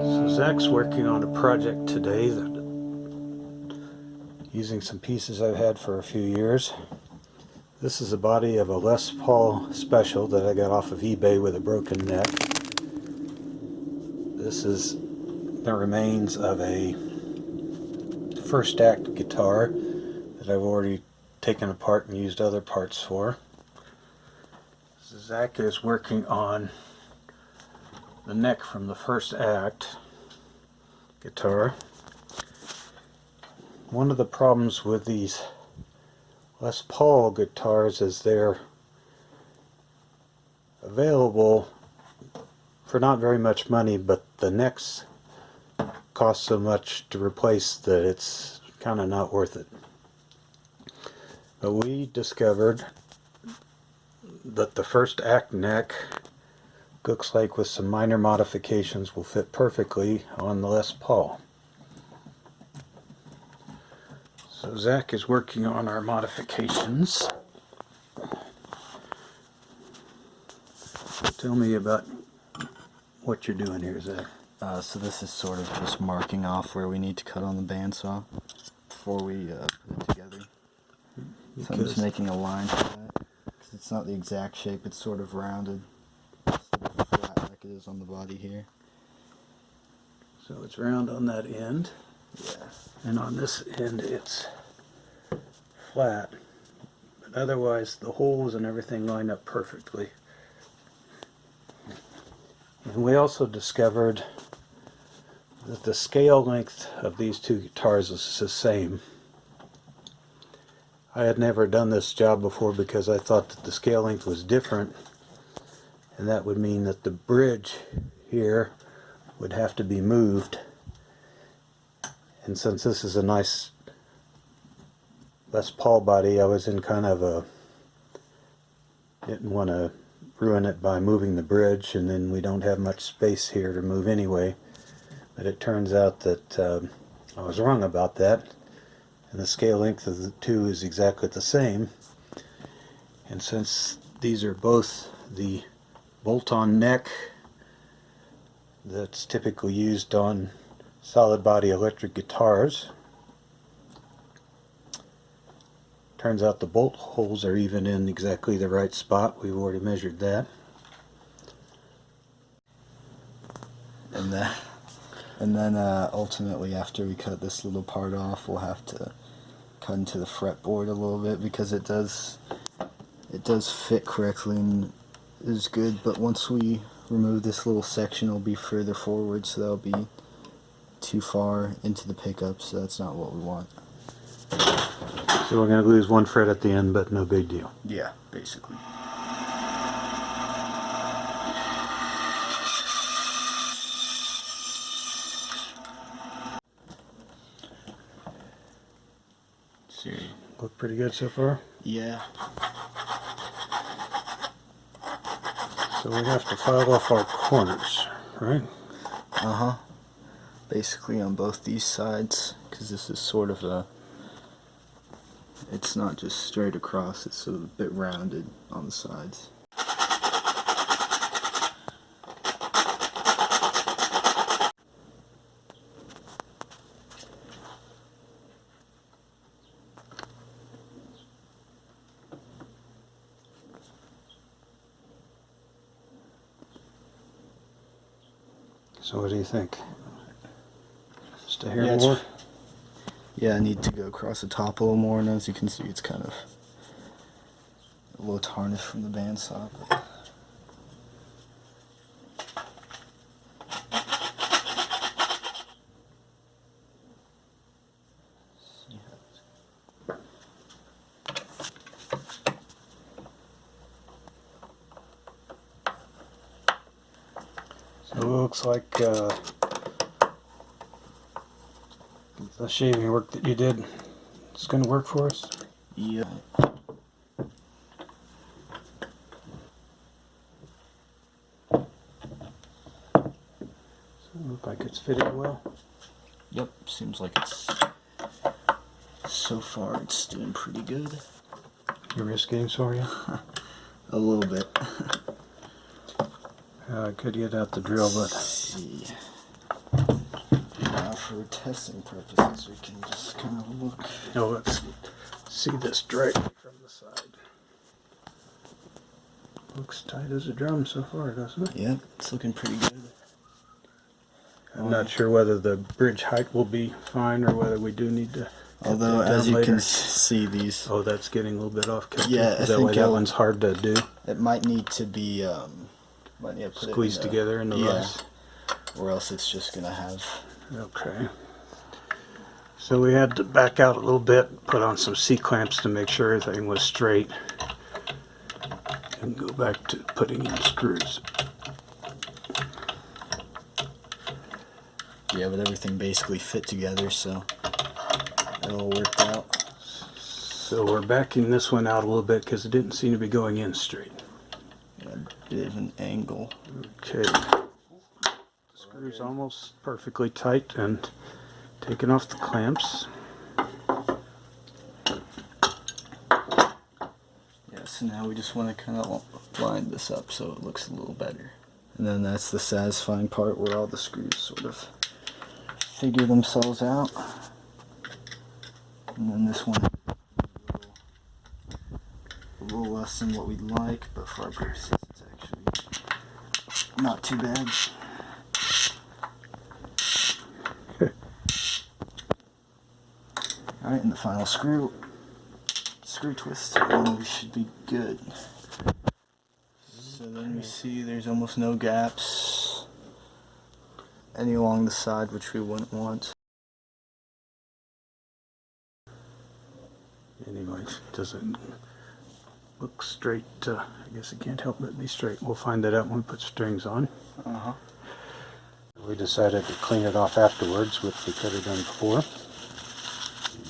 So Zach's working on a project today that using some pieces I've had for a few years. This is the body of a Les Paul Special that I got off of eBay with a broken neck. This is the remains of a first act guitar that I've already taken apart and used other parts for. So Zach is working on the neck from the first act guitar. One of the problems with these Les Paul guitars is they're available for not very much money, but the necks cost so much to replace that it's kind of not worth it. But we discovered that the first act neck looks like with some minor modifications will fit perfectly on the Les Paul. So Zach is working on our modifications. Tell me about what you're doing here, Zach. So this is sort of just marking off where we need to cut on the bandsaw before we put it together. So I'm just making a line for that, because it's not the exact shape, it's sort of rounded, instead of flat like it is on the body here. So it's round on that end. Yeah. And on this end it's flat. But otherwise the holes and everything line up perfectly. And we also discovered that the scale length of these two guitars is the same. I had never done this job before because I thought that the scale length was different, and that would mean that the bridge here would have to be moved. And since this is a nice Les Paul body, I was in kind of a, didn't want to ruin it by moving the bridge, and then we don't have much space here to move anyway. But it turns out that I was wrong about that, and the scale length of the two is exactly the same. And since these are both the bolt-on neck that's typically used on solid body electric guitars, turns out the bolt holes are even in exactly the right spot. We've already measured that. And then ultimately, after we cut this little part off, we'll have to cut into the fretboard a little bit, because it does fit correctly and is good, but once we remove this little section it'll be further forward, so that'll be too far into the pickup, so that's not what we want. So we're going to lose one fret at the end, but no big deal. Yeah, basically. See, look pretty good so far. Yeah. So we have to file off our corners, right? Uh-huh. Basically on both these sides, because this is sort of a, it's not just straight across, it's a bit rounded on the sides. So what do you think? Just a hair more? Yeah, I need to go across the top a little more, and as you can see, it's kind of a little tarnished from the bandsaw. So it looks like the shaving work that you did is going to work for us. Yeah. So it looks like it's fitting well. Yep, seems like it's, so far it's doing pretty good. Your wrist getting sore yet? A little bit. I could get out the drill, Let's but see. Now for testing purposes, we can just kind of look. no, let's see this directly from the side. Looks tight as a drum so far, doesn't it? Yep, it's looking pretty good. I'm not sure whether the bridge height will be fine or whether we do need to. Although, cut that as down you later. can see, these Oh, that's getting a little bit off kilter. Yeah, I Is that think why that one's hard to do? it might need to be might need to put Squeezed it in together in the vise. or else it's just gonna have. Okay. So we had to back out a little bit, put on some C-clamps to make sure everything was straight, and go back to putting in screws. Yeah, but everything basically fit together, so it all worked out. So we're backing this one out a little bit because it didn't seem to be going in straight. Yeah, a bit of an angle. Okay. The screw's almost perfectly tight and taking off the clamps. Yeah, so now we just want to kind of line this up so it looks a little better. And then that's the satisfying part where all the screws sort of figure themselves out. And then this one a little less than what we'd like, but for our purposes it's actually not too bad. Alright, and the final screw twist, and we should be good. So then we see there's almost no gaps any along the side, which we wouldn't want. Anyways, doesn't look straight. I guess it can't help but be straight. We'll find that out when we put strings on. Uh-huh. We decided to clean it off afterwards, which we could have done before,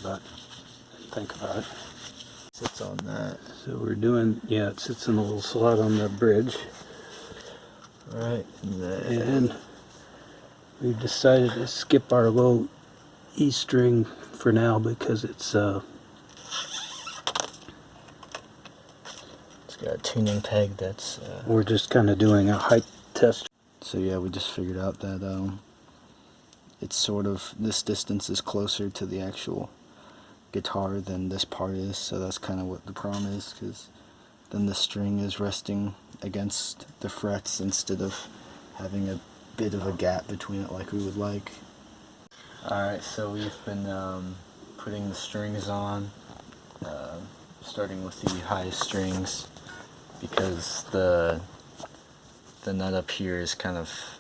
but think about it. Sits on that. So we're doing, yeah, it sits in a little slot on the bridge, Right. and we've decided to skip our low E string for now because it's got a tuning peg that's we're just kind of doing a height test. so yeah, we just figured out that it's sort of, this distance is closer to the actual guitar than this part is, so that's kind of what the problem is, because then the string is resting against the frets instead of having a bit of a gap between it like we would like. Alright, so we've been putting the strings on, starting with the highest strings, because the nut up here is kind of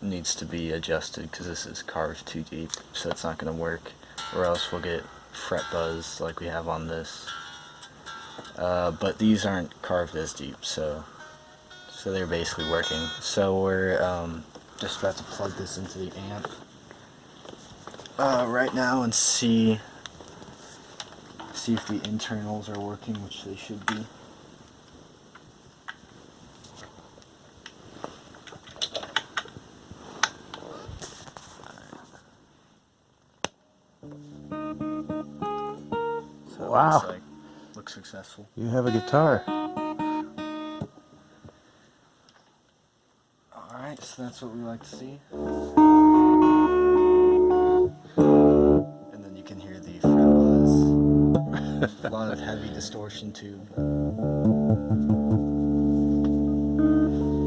needs to be adjusted because this is carved too deep, so it's not going to work, or else we'll get fret buzz like we have on this. But these aren't carved as deep, so they're basically working. So we're just about to plug this into the amp right now and see if the internals are working, which they should be. So Wow. looks successful. You have a guitar. Alright, so that's what we like to see. And then you can hear the fret buzz. A lot of heavy distortion too.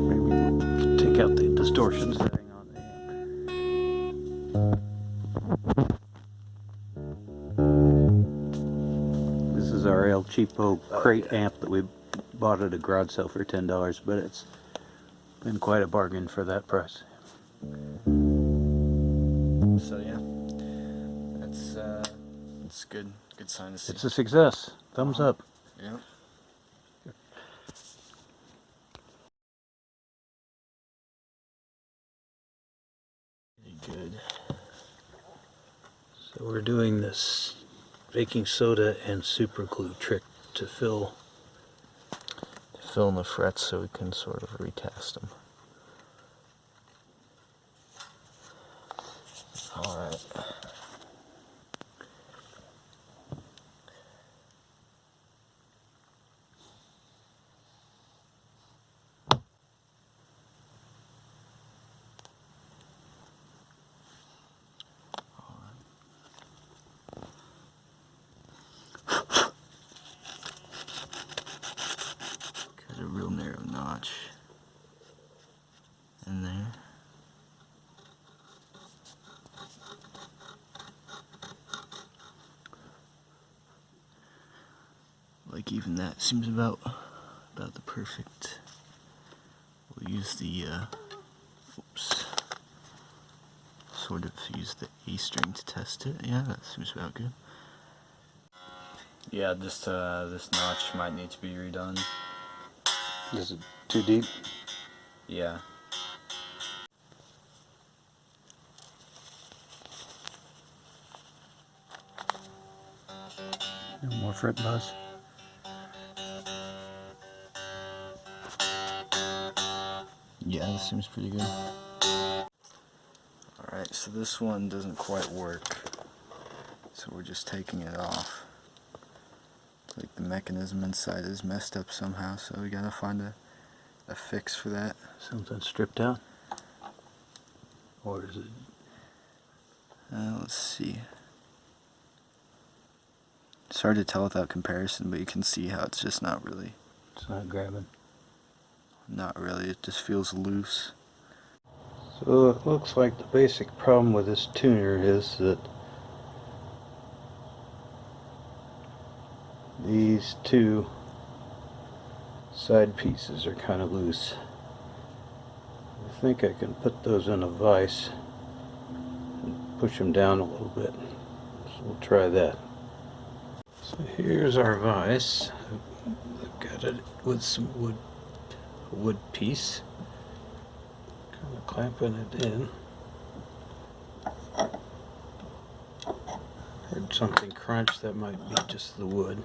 Maybe take out the distortion setting on the amp. This is our El Cheapo crate amp that we bought at a garage sale for $10, but it's been quite a bargain for that price. So yeah, that's good sign to see. It's a success. Thumbs up. Yeah. Good. So we're doing this baking soda and super glue trick to fill In the frets so we can sort of retest them. Alright. like even that seems about the perfect. We'll use the sort of use the A string to test it. Yeah, that seems about good. Yeah, this notch might need to be redone. Is it too deep? Yeah. No more fret buzz. Yeah, this seems pretty good. Alright, so this one doesn't quite work. So we're just taking it off. Like the mechanism inside is messed up somehow, so we gotta find a fix for that. Something stripped out? Or is it? Let's see. It's hard to tell without comparison, but you can see how it's just not really. It's not grabbing. Not really, it just feels loose. So it looks like the basic problem with this tuner is that these two side pieces are kind of loose. I think I can put those in a vise and push them down a little bit. So we'll try that. So here's our vise. I've got it with some wood piece. Kind of clamping it in. Heard something crunch, that might be just the wood.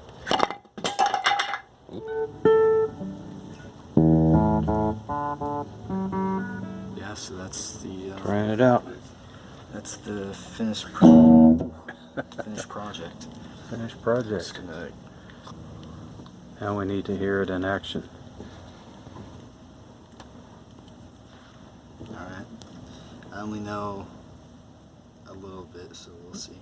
Yeah, so that's the Trying it out. that's the finished project. Finished Just project. gonna Now we need to hear it in action. Alright. I only know a little bit, so we'll see.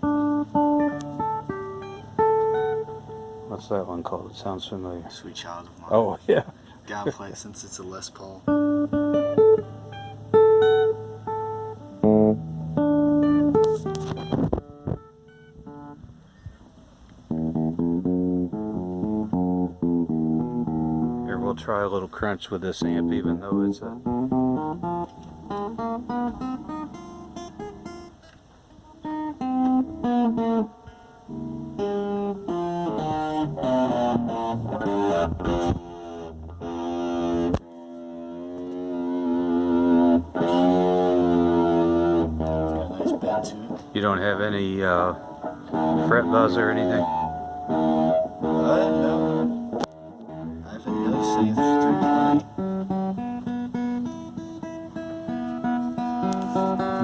What's that one called? It sounds familiar. Sweet Child of Mine. Oh, yeah. Gotta play it since it's a Les Paul. Here, we'll try a little crunch with this amp, even though it's a... Got a nice bend to it. You don't have any fret buzz or anything? No. I haven't noticed any strings running.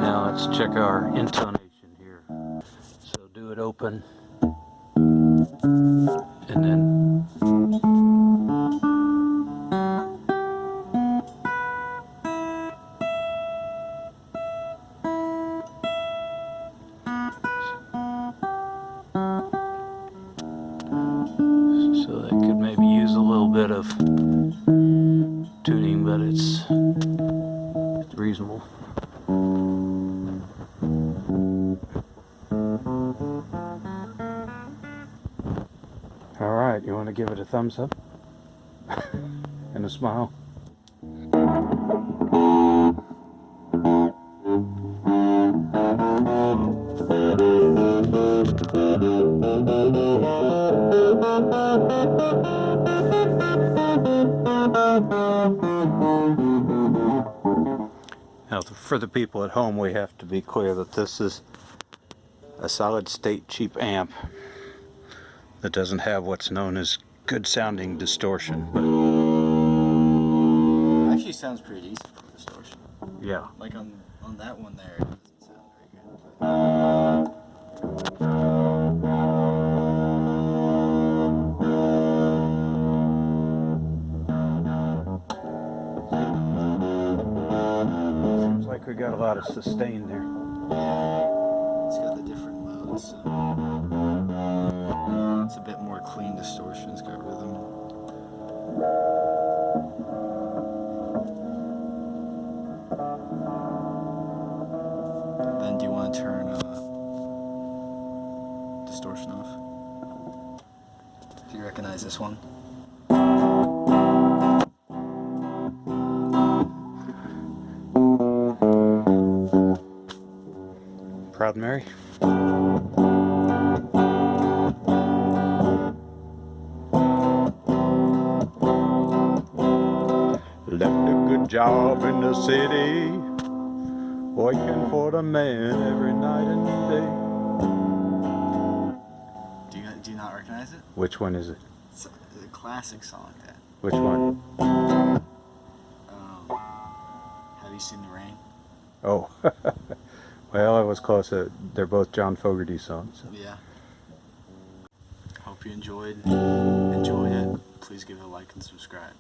Now let's check our intonation here. So do it open. And then... So that could maybe use a little bit of tuning, but it's reasonable. Alright, you want to give it a thumbs up? And a smile? Now, for the people at home, we have to be clear that this is a solid state cheap amp that doesn't have what's known as good sounding distortion, but Actually sounds pretty decent for distortion. yeah. Like on that one there, it doesn't sound very good. Seems like we got a lot of sustain there. It's got the different modes, so it's a bit more clean distortion. It's got rhythm. And then do you want to turn distortion off? Do you recognize recognize this one? Proud Mary. Left a good job in the city, working for the man every night and day. Do you not recognize it? Which one is it? It's a classic song. That. Which one? Have you seen the rain? Oh, well, I was close. They're both John Fogerty songs. Yeah. Hope you enjoyed it. Please give it a like and subscribe.